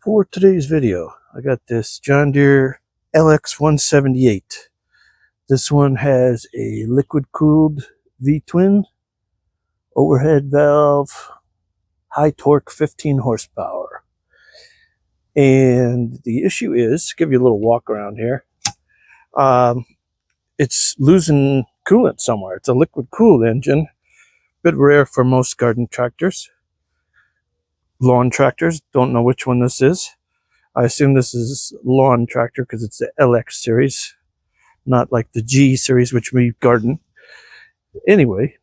For today's video, I got this John Deere LX178. This one has a liquid-cooled V-twin, overhead valve, high torque, 15 horsepower. And the issue is, give you a little walk around here, it's losing coolant somewhere. It's a liquid-cooled engine, bit rare for most garden tractors. Lawn tractors, don't know which one this is. I assume this is lawn tractor because it's the LX series, not like the G series, which we garden. Anyway,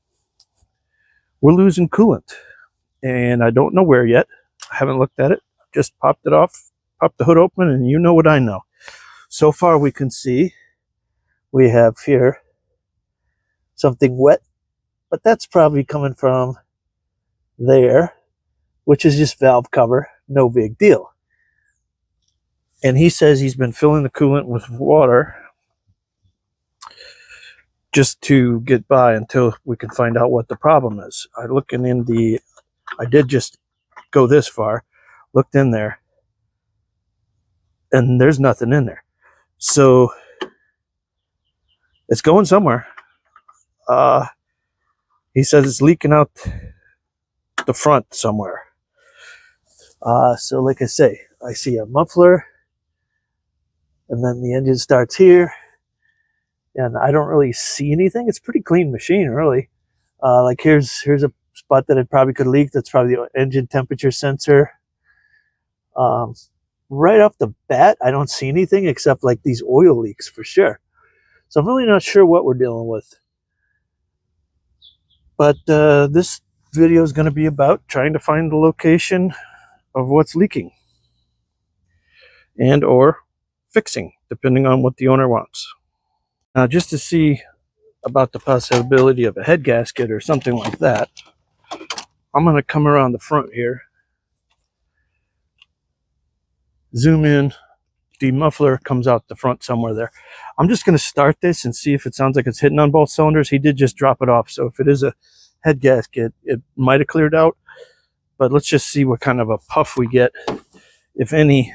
we're losing coolant, and I don't know where yet. I haven't looked at it. Just popped it off, popped the hood open, and you know what I know. So far, we can see we have here something wet, but that's probably coming from there, which is just valve cover, no big deal. And he says he's been filling the coolant with water just to get by until we can find out what the problem is. I did just go this far, looked in there, and there's nothing in there. So it's going somewhere. He says it's leaking out the front somewhere. So like I say, I see a muffler, and then the engine starts here, and I don't really see anything. It's a pretty clean machine, really. Like here's a spot that it probably could leak. That's probably the engine temperature sensor. Right off the bat, I don't see anything except like these oil leaks for sure. So I'm really not sure what we're dealing with. But this video is going to be about trying to find the location of what's leaking and or fixing, depending on what the owner wants. Now, just to see about the possibility of a head gasket or something like that, I'm going to come around the front here, zoom in, the muffler comes out the front somewhere there. I'm just going to start this and see if it sounds like it's hitting on both cylinders. He did just drop it off, so if it is a head gasket, it might have cleared out, but let's just see what kind of a puff we get, if any.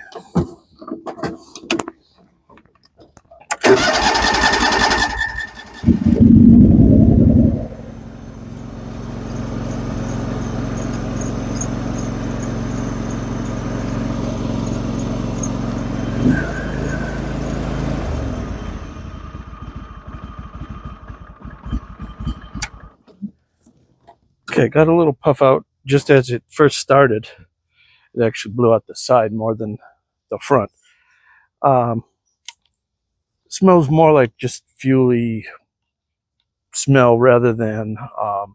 Okay, got a little puff out just as it first started. It actually blew out the side more than the front. Smells more like just fuely smell rather than a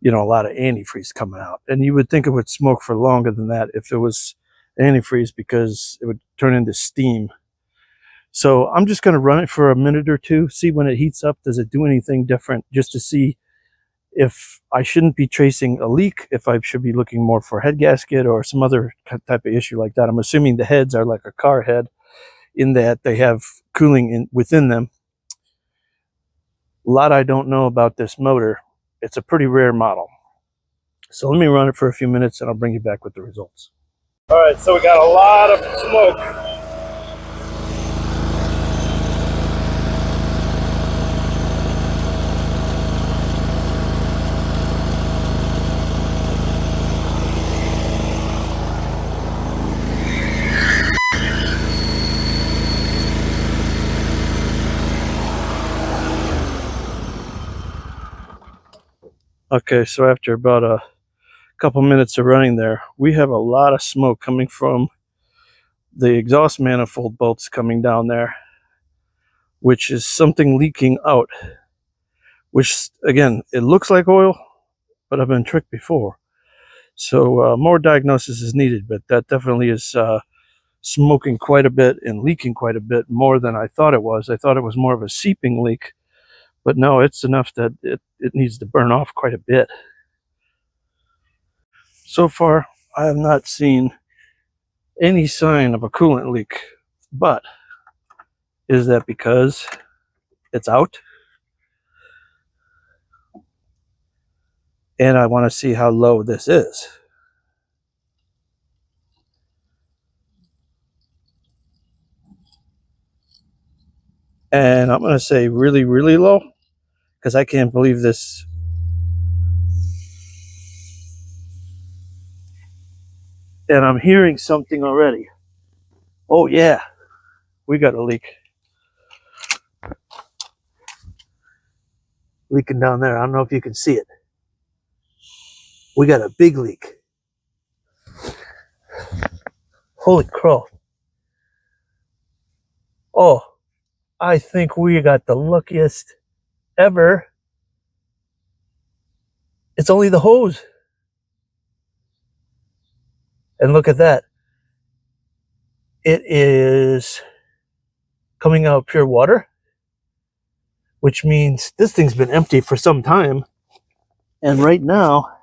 lot of antifreeze coming out. And you would think it would smoke for longer than that if it was antifreeze, because it would turn into steam. So I'm just going to run it for a minute or two, see when it heats up, does it do anything different, just to see if I shouldn't be tracing a leak, if I should be looking more for head gasket or some other type of issue like that. I'm assuming the heads are like a car head in that they have cooling within them. A lot I don't know about this motor. It's a pretty rare model. So let me run it for a few minutes and I'll bring you back with the results. All right, so we got a lot of smoke. Okay, so after about a couple minutes of running there, we have a lot of smoke coming from the exhaust manifold bolts coming down there, which is something leaking out, which again, it looks like oil, but I've been tricked before. So more diagnosis is needed, but that definitely is smoking quite a bit and leaking quite a bit more than I thought it was. I thought it was more of a seeping leak, but no, it's enough that it needs to burn off quite a bit. So far, I have not seen any sign of a coolant leak, but is that because it's out? And I want to see how low this is. And I'm going to say really, really low, because I can't believe this. And I'm hearing something already. Oh yeah, we got a leak. Leaking down there. I don't know if you can see it. We got a big leak. Holy crow. Oh, I think we got the luckiest ever. It's only the hose. And look at that. It is coming out pure water, which means this thing's been empty for some time. And right now,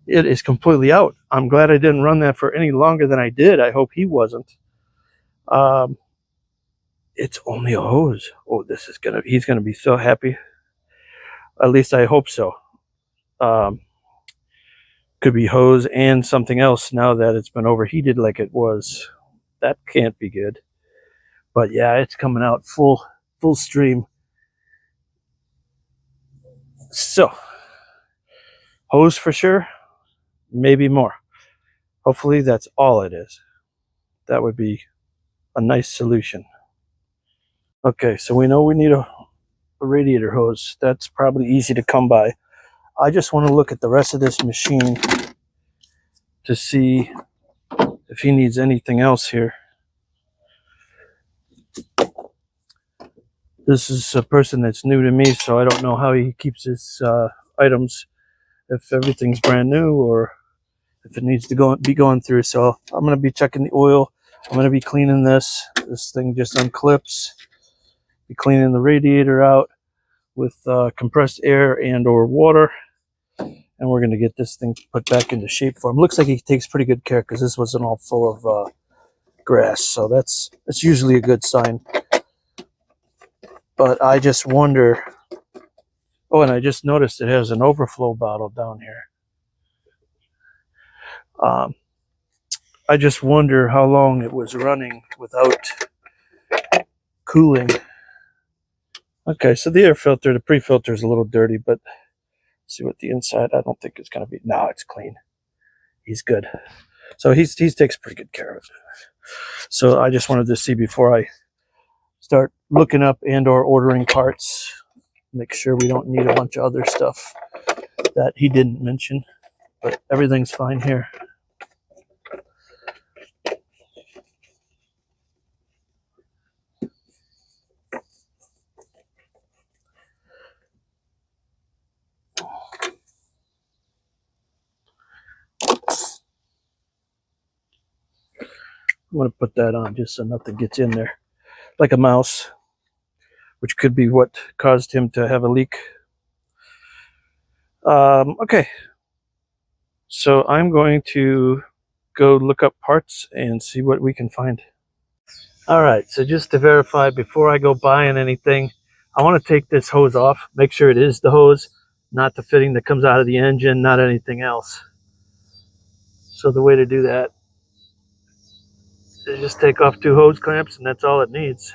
it is completely out. I'm glad I didn't run that for any longer than I did. I hope he wasn't. It's only a hose. Oh, he's gonna be so happy. At least I hope so. Could be hose and something else now that it's been overheated like it was. That can't be good. But yeah, it's coming out full stream. So, hose for sure, maybe more. Hopefully that's all it is. That would be a nice solution. Okay, so we know we need a radiator hose. That's probably easy to come by. I just want to look at the rest of this machine to see if he needs anything else here. This is a person that's new to me, so I don't know how he keeps his items, if everything's brand new or if it needs to be going through. So I'm going to be checking the oil. I'm going to be cleaning this. This thing just unclips. Be cleaning the radiator out with compressed air and or water. And we're going to get this thing put back into shape for him. Looks like he takes pretty good care because this wasn't all full of grass. So that's usually a good sign. But I just wonder. Oh, and I just noticed it has an overflow bottle down here. I just wonder how long it was running without cooling. Okay, so the air filter, the pre-filter is a little dirty, but let's see what the inside, I don't think it's going to be. No, it's clean. He's good. So he takes pretty good care of it. So I just wanted to see before I start looking up and or ordering parts, make sure we don't need a bunch of other stuff that he didn't mention, but everything's fine here. I'm going to put that on just so nothing gets in there, like a mouse, which could be what caused him to have a leak. Okay, so I'm going to go look up parts and see what we can find. All right, so just to verify before I go buying anything, I want to take this hose off, make sure it is the hose, not the fitting that comes out of the engine, not anything else. So the way to do that is just take off 2 hose clamps, and that's all it needs.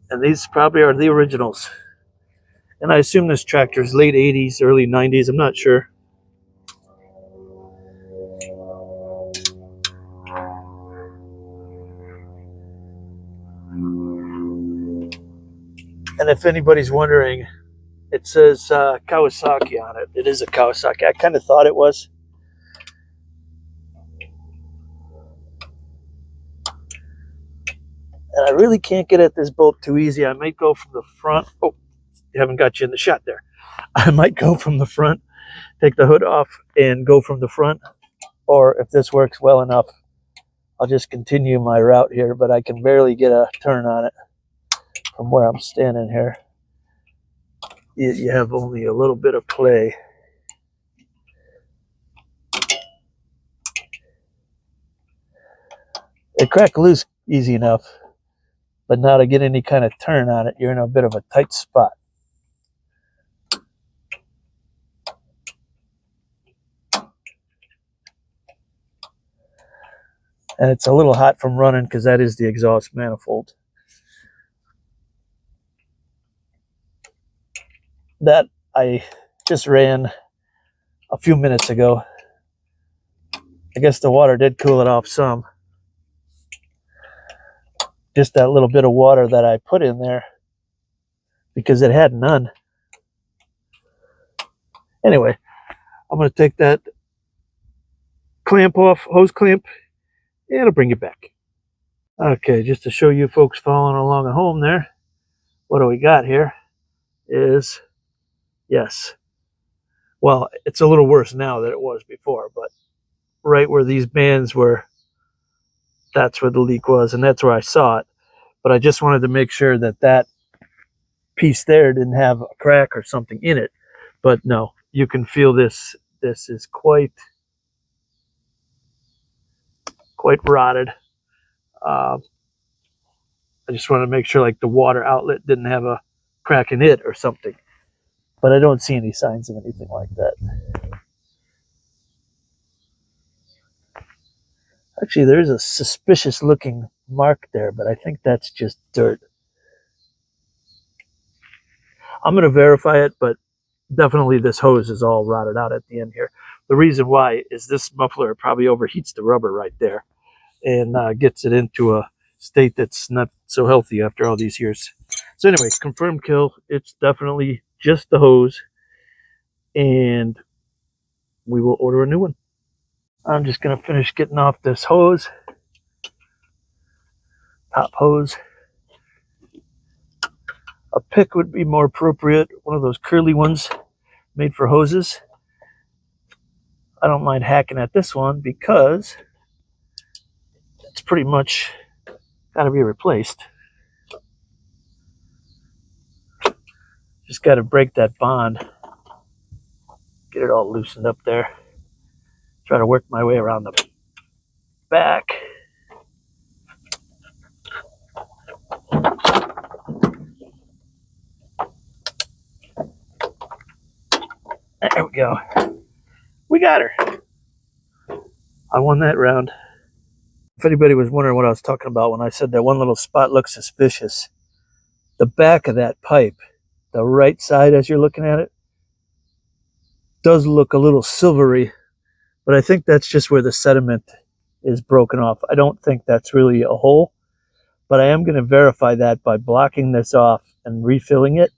And these probably are the originals. And I assume this tractor is late 80s, early 90s, I'm not sure. And if anybody's wondering, it says Kawasaki on it. It is a Kawasaki. I kind of thought it was. And I really can't get at this bolt too easy. I might go from the front. Oh, haven't got you in the shot there. I might go from the front, take the hood off, and go from the front. Or if this works well enough, I'll just continue my route here. But I can barely get a turn on it from where I'm standing here. You have only a little bit of play. It crack loose easy enough, but now to get any kind of turn on it, you're in a bit of a tight spot. And it's a little hot from running because that is the exhaust manifold. That I just ran a few minutes ago. I guess the water did cool it off some. Just that little bit of water that I put in there because it had none. Anyway, I'm going to take that clamp off, hose clamp, and I'll bring it back. Okay, just to show you folks following along at home there, what do we got here is, yes, well, it's a little worse now than it was before, but right where these bands were, that's where the leak was, and that's where I saw it. But I just wanted to make sure that that piece there didn't have a crack or something in it. But no, you can feel this. This is quite rotted. I just want to make sure like the water outlet didn't have a crack in it or something. But I don't see any signs of anything like that. Actually, there's a suspicious looking mark there, but I think that's just dirt. I'm going to verify it, but definitely this hose is all rotted out at the end here. The reason why is this muffler probably overheats the rubber right there and gets it into a state that's not so healthy after all these years. So anyway, confirmed kill. It's definitely just the hose, and we will order a new one. I'm just going to finish getting off this hose, top hose. A pick would be more appropriate, one of those curly ones made for hoses. I don't mind hacking at this one because it's pretty much got to be replaced. Just got to break that bond, get it all loosened up there. Try to work my way around the back. There we go. We got her. I won that round. If anybody was wondering what I was talking about when I said that one little spot looks suspicious, the back of that pipe, the right side as you're looking at it, does look a little silvery, but I think that's just where the sediment is broken off. I don't think that's really a hole, but I am going to verify that by blocking this off and refilling it.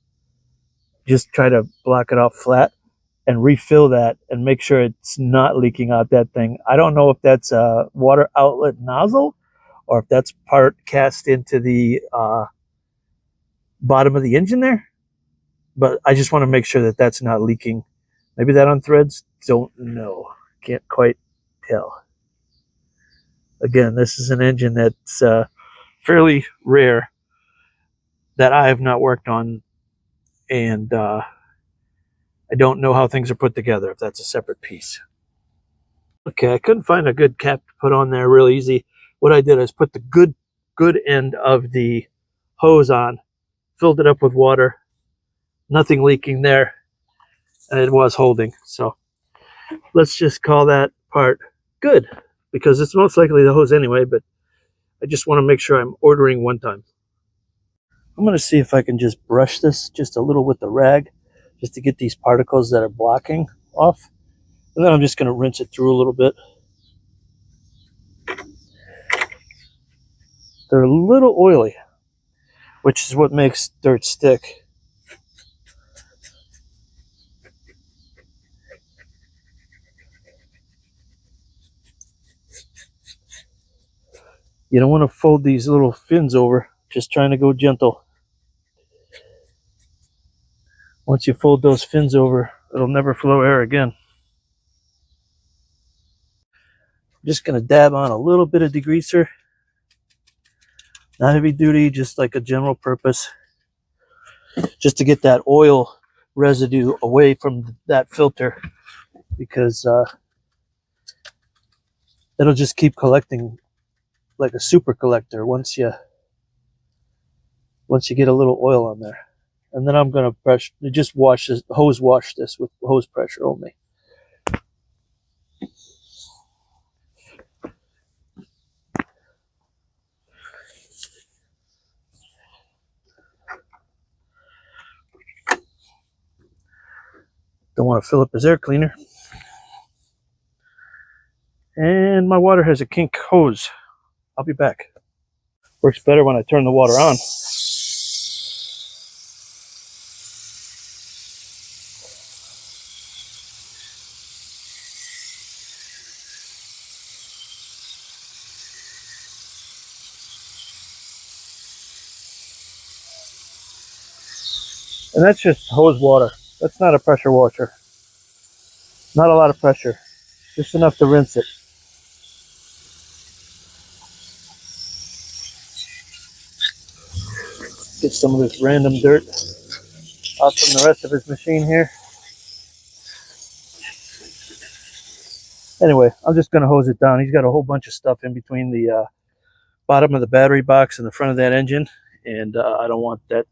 Just try to block it off flat and refill that and make sure it's not leaking out that thing. I don't know if that's a water outlet nozzle or if that's part cast into the bottom of the engine there, but I just want to make sure that that's not leaking. Maybe that unthreads, don't know, can't quite tell. Again, this is an engine that's fairly rare that I have not worked on, and I don't know how things are put together, if that's a separate piece. Okay, I couldn't find a good cap to put on there real easy. What I did is put the good end of the hose on, filled it up with water, nothing leaking there, and it was holding. So let's just call that part good, because it's most likely the hose anyway, but I just want to make sure I'm ordering one time. I'm going to see if I can just brush this just a little with the rag, just to get these particles that are blocking off. And then I'm just going to rinse it through a little bit. They're a little oily, which is what makes dirt stick. You don't want to fold these little fins over, just trying to go gentle. Once you fold those fins over, it'll never flow air again. I'm just going to dab on a little bit of degreaser. Not heavy duty, just like a general purpose. Just to get that oil residue away from that filter, because it'll just keep collecting like a super collector once you get a little oil on there. And then I'm going to just wash this, hose wash this with hose pressure only. Don't want to fill up his air cleaner. And my water has a kink hose. I'll be back. Works better when I turn the water on. And that's just hose water. That's not a pressure washer. Not a lot of pressure. Just enough to rinse it. Get some of this random dirt off from the rest of his machine here. Anyway, I'm just going to hose it down. He's got a whole bunch of stuff in between the bottom of the battery box and the front of that engine. And I don't want that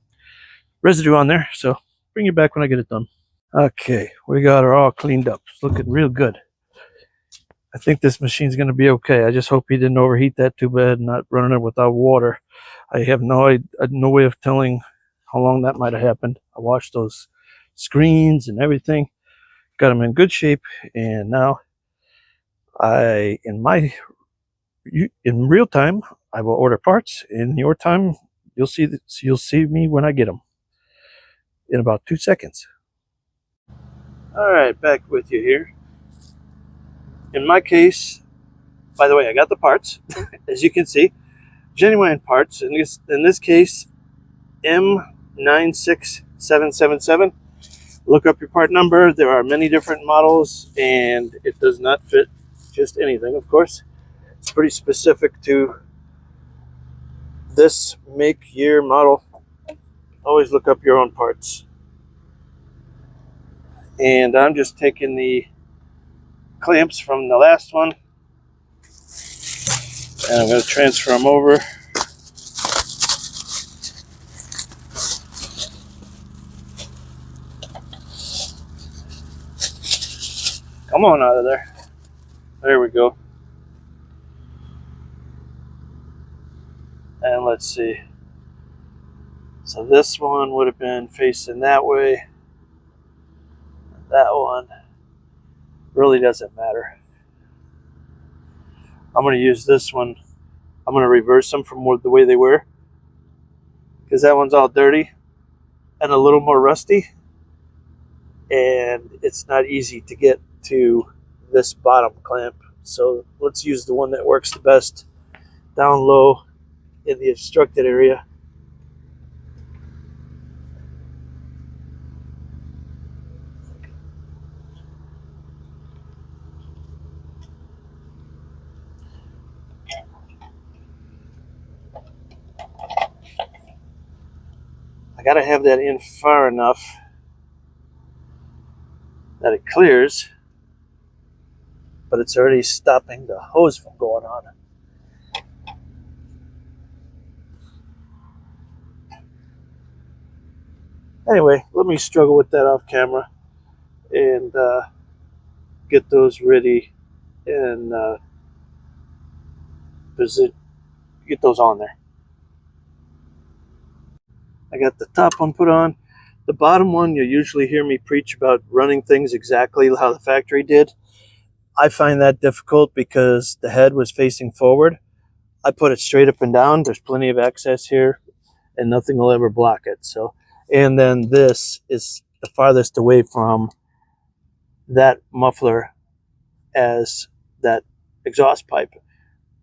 residue on there. So bring it back when I get it done. Okay, we got her all cleaned up. It's looking real good. I think this machine's going to be okay. I just hope he didn't overheat that too bad, not running it without water. I have no way of telling how long that might have happened. I washed those screens and everything, got them in good shape, and now in real time, I will order parts. In your time, you'll see me when I get them in about 2 seconds. All right, back with you here. In my case, by the way, I got the parts, as you can see, genuine parts. In this case, M96777. Look up your part number. There are many different models, and it does not fit just anything, of course. It's pretty specific to this make, year, model. Always look up your own parts. And I'm just taking the clamps from the last one, and I'm going to transfer them over. Come on out of there. There we go. And let's see. So this one would have been facing that way. That one really doesn't matter. I'm going to use this one. I'm going to reverse them from the way they were, because that one's all dirty and a little more rusty, and it's not easy to get to this bottom clamp. So let's use the one that works the best down low in the obstructed area. I gotta have that in far enough that it clears, but it's already stopping the hose from going on. Anyway, let me struggle with that off camera and get those ready and get those on there. I got the top one put on. The bottom one, you'll usually hear me preach about running things exactly how the factory did. I find that difficult because the head was facing forward. I put it straight up and down. There's plenty of access here, and nothing will ever block it. So, and then this is the farthest away from that muffler as that exhaust pipe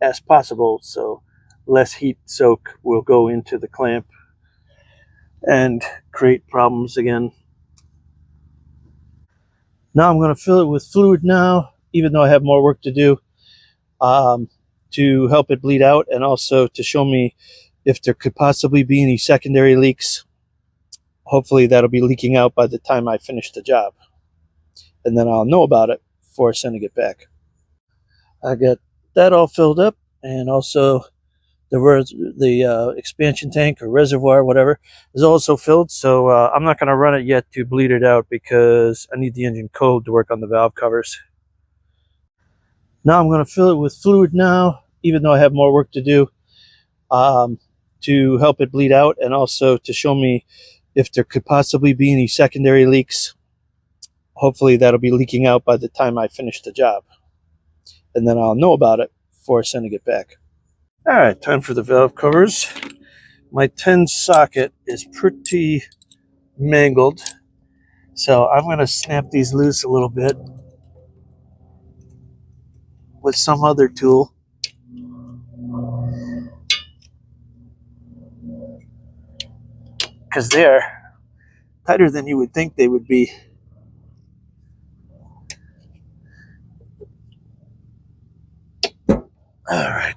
as possible, so less heat soak will go into the clamp and create problems again. Now I'm going to fill it with fluid now, even though I have more work to do, to help it bleed out, and also to show me if there could possibly be any secondary leaks. Hopefully that'll be leaking out by the time I finish the job, and then I'll know about it before sending it back. I got that all filled up, and also the expansion tank or reservoir, whatever, is also filled. So I'm not going to run it yet to bleed it out, because I need the engine cold to work on the valve covers. Now I'm going to fill it with fluid now, even though I have more work to do, to help it bleed out, and also to show me if there could possibly be any secondary leaks. Hopefully that'll be leaking out by the time I finish the job. And then I'll know about it before sending it back. All right, time for the valve covers. My 10 socket is pretty mangled, so I'm going to snap these loose a little bit with some other tool. Because they're tighter than you would think they would be. All right.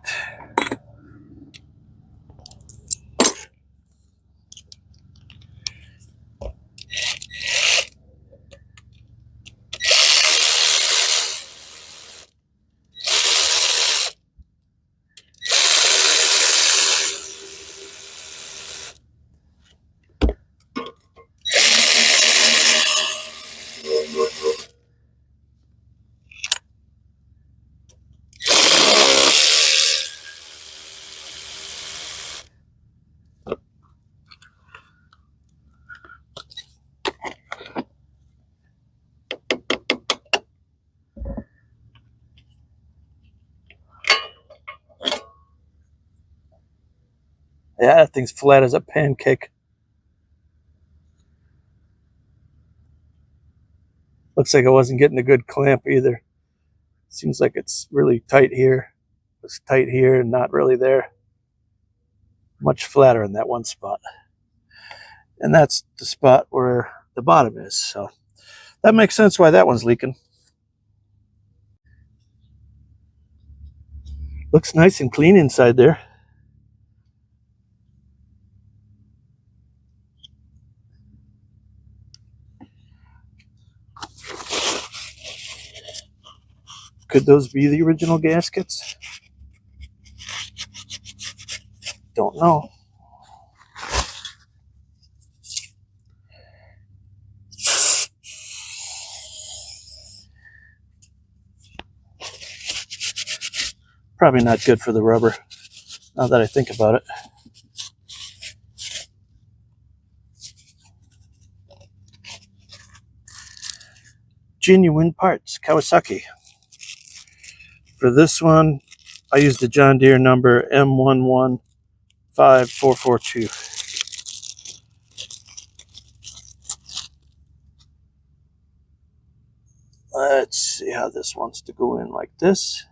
Yeah, that thing's flat as a pancake. Looks like I wasn't getting a good clamp either. Seems like it's really tight here. It's tight here and not really there. Much flatter in that one spot. And that's the spot where the bottom is. So that makes sense why that one's leaking. Looks nice and clean inside there. Could those be the original gaskets? Don't know. Probably not good for the rubber, now that I think about it. Genuine parts, Kawasaki. For this one, I used the John Deere number M115442. Let's see how this wants to go in like this.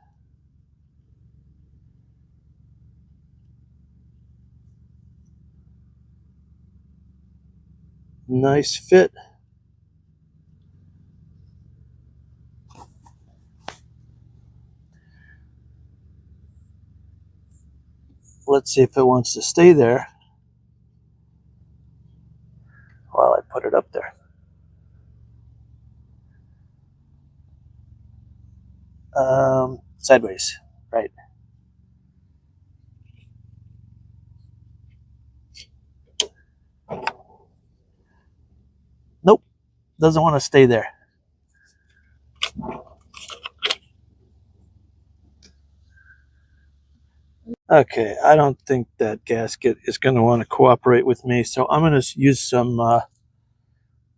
Nice fit. Let's see if it wants to stay there while I put it up there. Sideways, right. Nope, doesn't want to stay there. Okay, I don't think that gasket is going to want to cooperate with me, so I'm going to use some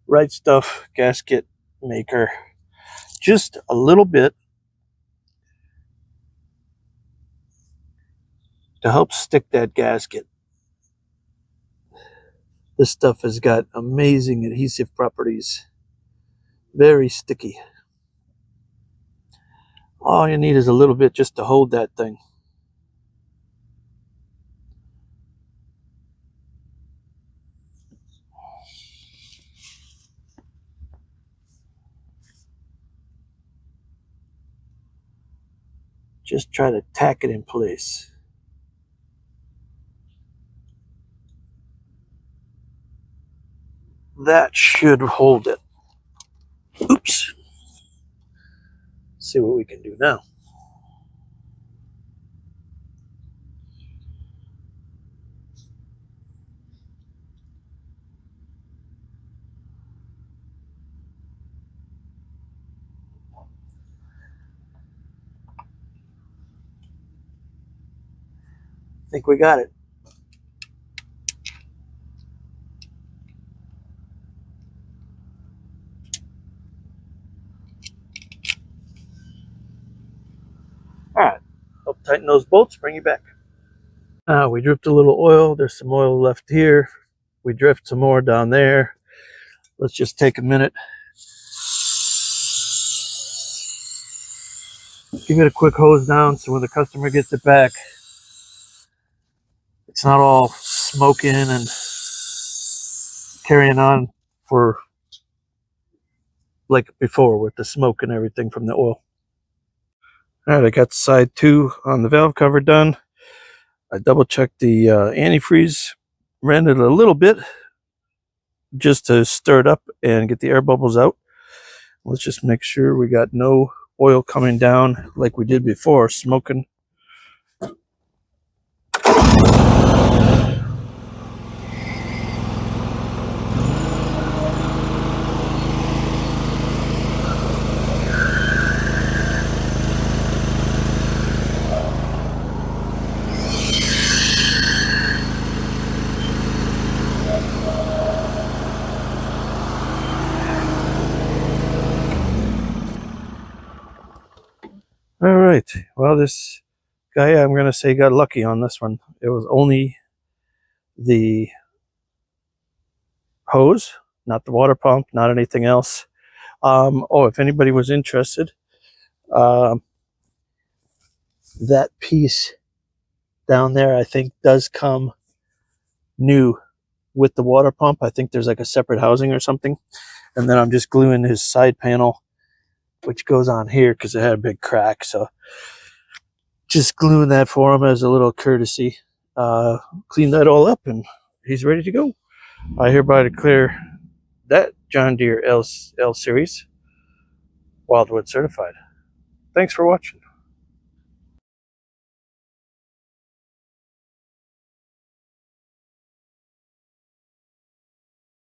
Right Stuff gasket maker. Just a little bit to help stick that gasket. This stuff has got amazing adhesive properties. Very sticky. All you need is a little bit just to hold that thing. Just try to tack it in place. That should hold it. Oops. See what we can do now. I think we got it. tighten those bolts, bring you back. We dripped a little oil. There's some oil left here. We dripped some more down there. Let's just take a minute. Give it a quick hose down so when the customer gets it back, it's not all smoking and carrying on for like before with the smoke and everything from the oil. All right, I got side 2 on the valve cover done. I double checked the antifreeze, ran it a little bit just to stir it up and get the air bubbles out. Let's just make sure we got no oil coming down like we did before, smoking. All right, well, this guy, I'm going to say, got lucky on this one. It was only the hose, not the water pump, not anything else. Oh, if anybody was interested, that piece down there, I think, does come new with the water pump. I think there's like a separate housing or something. And then I'm just gluing his side panel, which goes on here because it had a big crack. So just gluing that for him as a little courtesy. Clean that all up and he's ready to go. I hereby declare that John Deere L Series Wildwood certified. Thanks for watching.